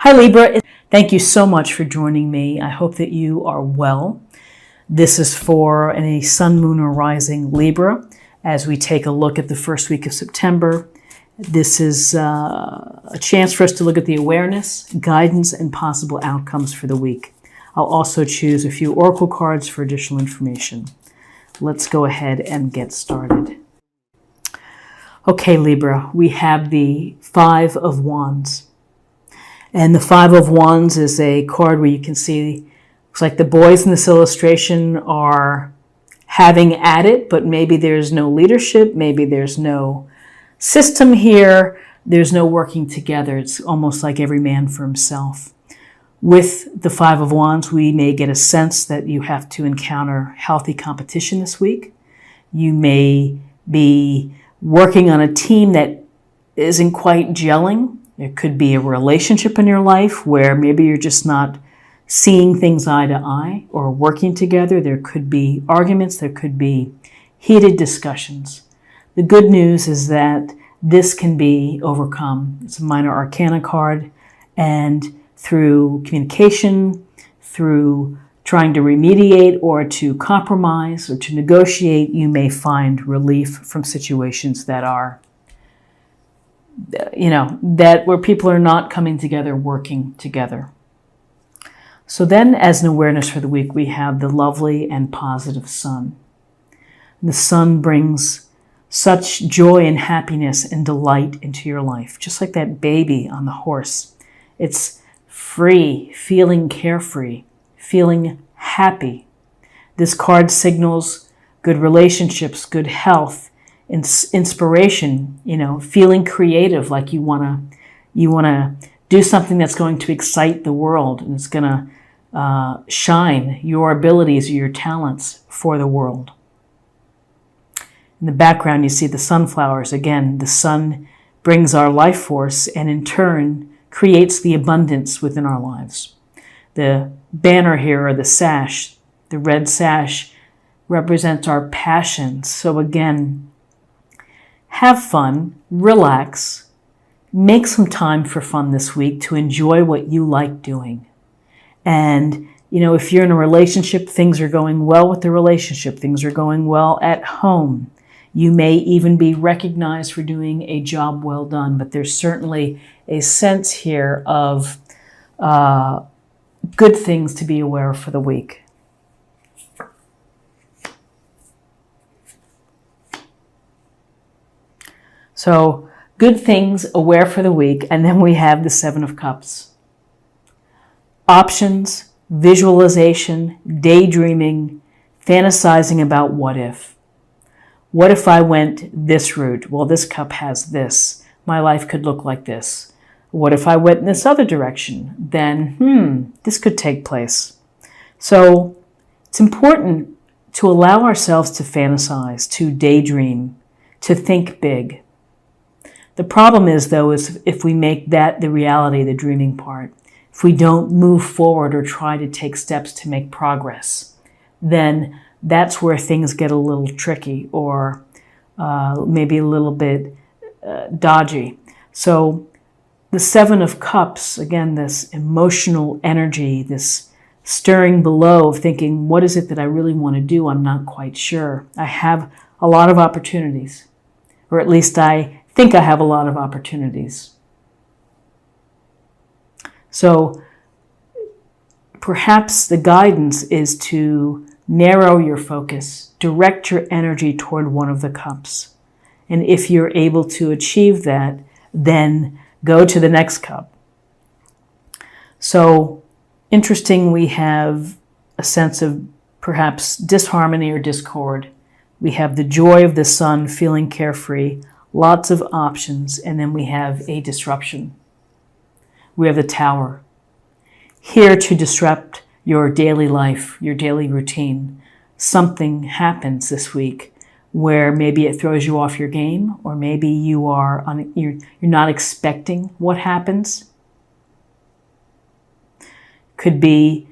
Hi Libra, thank you so much for joining me. I hope that you are well. This is for a sun, moon, or rising Libra as we take a look at the first week of September. This is a chance for us to look at the awareness, guidance, and possible outcomes for the week. I'll also choose a few oracle cards for additional information. Let's go ahead and get started. Okay, Libra, we have the Five of Wands. And the Five of Wands is a card where you can see, looks like the boys in this illustration are having at it, but maybe there's no leadership, maybe there's no system here, there's no working together. It's almost like every man for himself. With the Five of Wands, we may get a sense that you have to encounter healthy competition this week. You may be working on a team that isn't quite gelling. There could be a relationship in your life where maybe you're just not seeing things eye to eye or working together. There could be arguments. There could be heated discussions. The good news is that this can be overcome. It's a minor arcana card, and through communication, through trying to remediate or to compromise or to negotiate, you may find relief from situations that are that where people are not coming together, working together. So then, as an awareness for the week, we have the lovely and positive sun. The sun brings such joy and happiness and delight into your life, just like that baby on the horse. It's free, feeling carefree, feeling happy. This card signals good relationships, good health, inspiration, feeling creative, like you want to do something that's going to excite the world and it's going to shine your abilities or your talents for the world. In the background, you see the sunflowers. Again, the sun brings our life force and in turn creates the abundance within our lives. The banner here, or the sash, the red sash, represents our passions. So again, have fun, relax, make some time for fun this week to enjoy what you like doing. And, if you're in a relationship, things are going well with the relationship, things are going well at home. You may even be recognized for doing a job well done, but there's certainly a sense here of good things to be aware of for the week. So, good things aware for the week, and then we have the Seven of Cups. Options, visualization, daydreaming, fantasizing about what if. What if I went this route? Well, this cup has this. My life could look like this. What if I went in this other direction? Then, this could take place. So, it's important to allow ourselves to fantasize, to daydream, to think big. The problem is, though, is if we make that the reality, the dreaming part, if we don't move forward or try to take steps to make progress, then that's where things get a little tricky or maybe a little bit dodgy. So the Seven of Cups, again, this emotional energy, this stirring below of thinking, what is it that I really want to do? I'm not quite sure. I have a lot of opportunities, or at least I think I have a lot of opportunities. So perhaps the guidance is to narrow your focus, direct your energy toward one of the cups. And if you're able to achieve that, then go to the next cup. So interesting, we have a sense of perhaps disharmony or discord. We have the joy of the sun, feeling carefree, lots of options, and then we have a disruption. We have the Tower, here to disrupt your daily life, your daily routine. Something happens this week where maybe it throws you off your game, or maybe you're not expecting what happens. Could be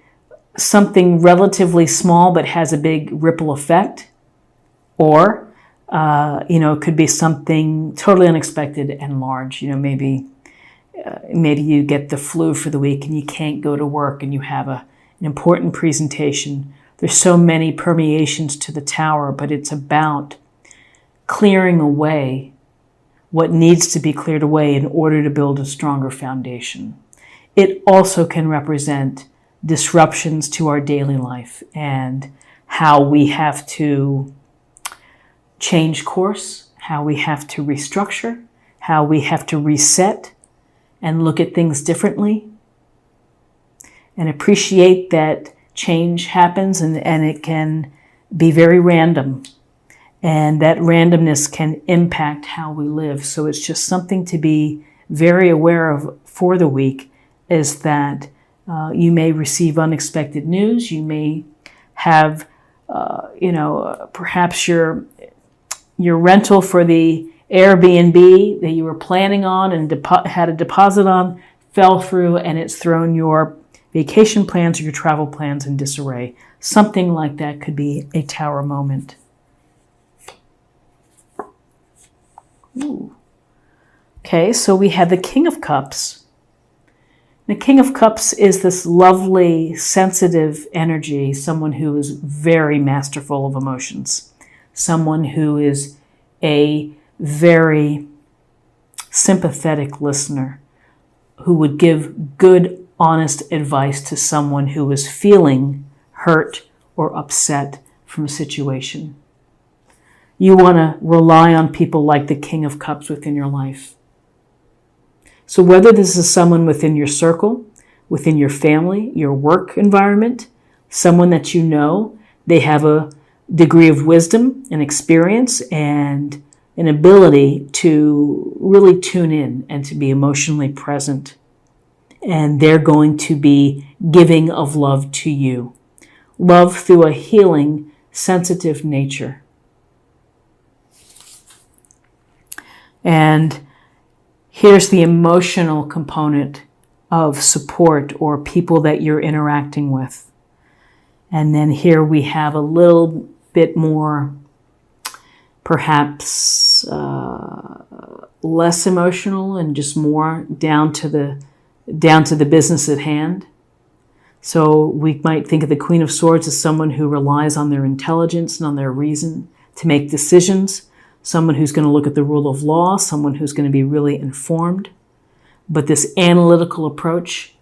something relatively small but has a big ripple effect, or it could be something totally unexpected and large. Maybe maybe you get the flu for the week and you can't go to work and you have an important presentation. There's so many permeations to the tower, but it's about clearing away what needs to be cleared away in order to build a stronger foundation. It also can represent disruptions to our daily life and how we have to change course, how we have to restructure, how we have to reset and look at things differently and appreciate that change happens and it can be very random. And that randomness can impact how we live. So it's just something to be very aware of for the week, is that you may receive unexpected news. You may have, perhaps your rental for the Airbnb that you were planning on and had a deposit on fell through, and it's thrown your vacation plans or your travel plans in disarray. Something like that could be a tower moment. Ooh. Okay, so we have the King of Cups. The King of Cups is this lovely, sensitive energy, someone who is very masterful of emotions, someone who is a very sympathetic listener, who would give good, honest advice to someone who is feeling hurt or upset from a situation. You want to rely on people like the King of Cups within your life. So whether this is someone within your circle, within your family, your work environment, someone that you know, they have a degree of wisdom and experience and an ability to really tune in and to be emotionally present. And they're going to be giving of love to you. Love through a healing, sensitive nature. And here's the emotional component of support or people that you're interacting with. And then here we have a little bit more, perhaps less emotional and just more down to the business at hand. So we might think of the Queen of Swords as someone who relies on their intelligence and on their reason to make decisions. Someone who's going to look at the rule of law, someone who's going to be really informed. But this analytical approach,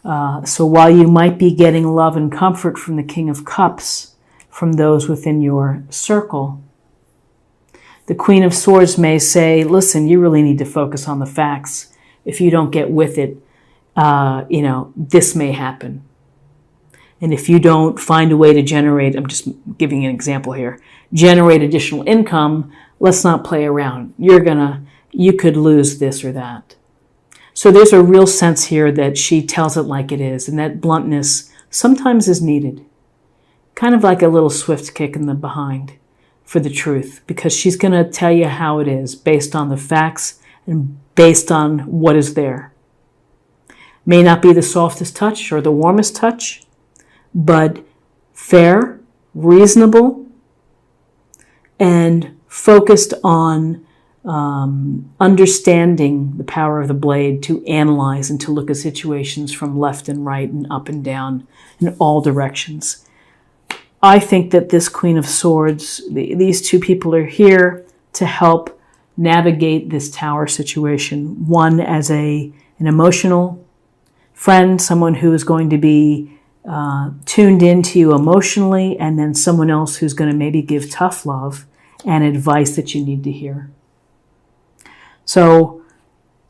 so while you might be getting love and comfort from the King of Cups, from those within your circle, the Queen of Swords may say, listen, you really need to focus on the facts. If you don't get with it, this may happen. And if you don't find a way to generate, I'm just giving an example here, generate additional income, let's not play around. You could lose this or that. So there's a real sense here that she tells it like it is, and that bluntness sometimes is needed. Kind of like a little swift kick in the behind for the truth, because she's going to tell you how it is based on the facts and based on what is there. May not be the softest touch or the warmest touch, but fair, reasonable, and focused on understanding the power of the blade to analyze and to look at situations from left and right and up and down in all directions. I think that this Queen of Swords, these two people are here to help navigate this tower situation. One as an emotional friend, someone who is going to be tuned into you emotionally, and then someone else who's going to maybe give tough love and advice that you need to hear. So,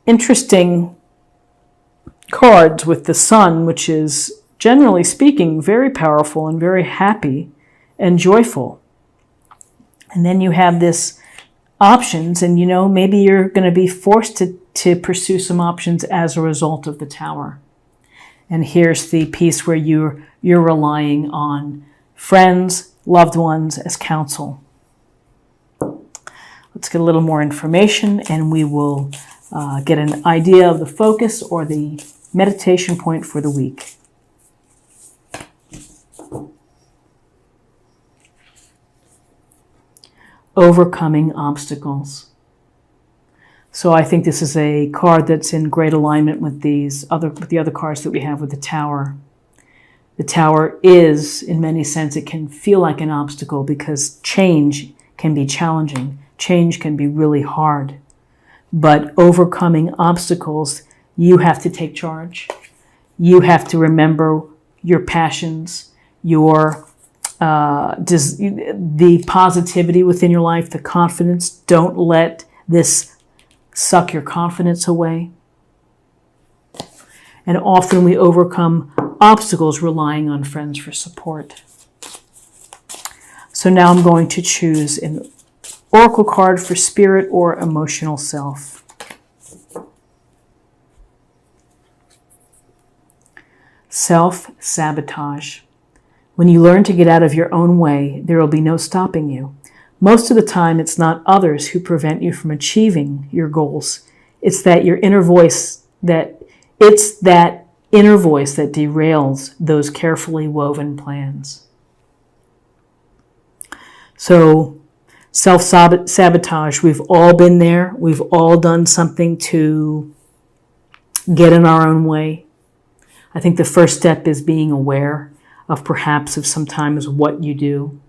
interesting cards with the Sun, which is, generally speaking, very powerful and very happy and joyful. And then you have this options, and maybe you're going to be forced to pursue some options as a result of the Tower. And here's the piece where you're relying on friends, loved ones as counsel. Let's get a little more information, and we will get an idea of the focus or the meditation point for the week. Overcoming obstacles. So I think this is a card that's in great alignment with the other cards that we have with the Tower. The Tower is, in many sense, it can feel like an obstacle because change can be challenging. Change can be really hard. But overcoming obstacles, you have to take charge. You have to remember your passions, the positivity within your life, the confidence. Don't let this suck your confidence away. And often we overcome obstacles relying on friends for support. So now I'm going to choose an oracle card for spirit or emotional self. Self-sabotage. When you learn to get out of your own way, there will be no stopping you. Most of the time, it's not others who prevent you from achieving your goals. It's that inner voice that derails those carefully woven plans. So, self-sabotage, we've all been there. We've all done something to get in our own way. I think the first step is being aware of sometimes what you do.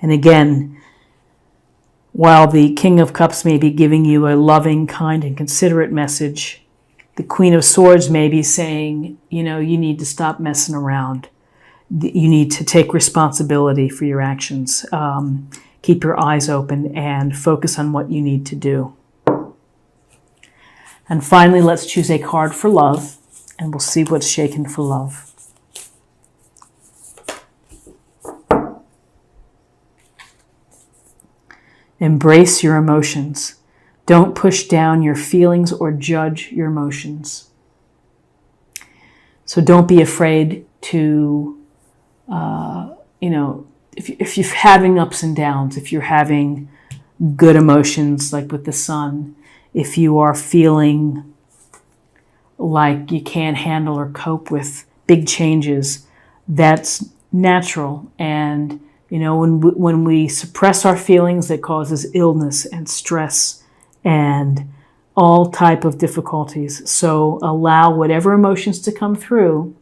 And again, while the King of Cups may be giving you a loving, kind, and considerate message, the Queen of Swords may be saying, you need to stop messing around. You need to take responsibility for your actions. Keep your eyes open and focus on what you need to do. And finally, let's choose a card for love, and we'll see what's shaken for love. Embrace your emotions. Don't push down your feelings or judge your emotions. So don't be afraid to, if you're having ups and downs, if you're having good emotions, like with the Sun, if you are feeling like you can't handle or cope with big changes, that's natural. And when we suppress our feelings, that causes illness and stress and all type of difficulties. So allow whatever emotions to come through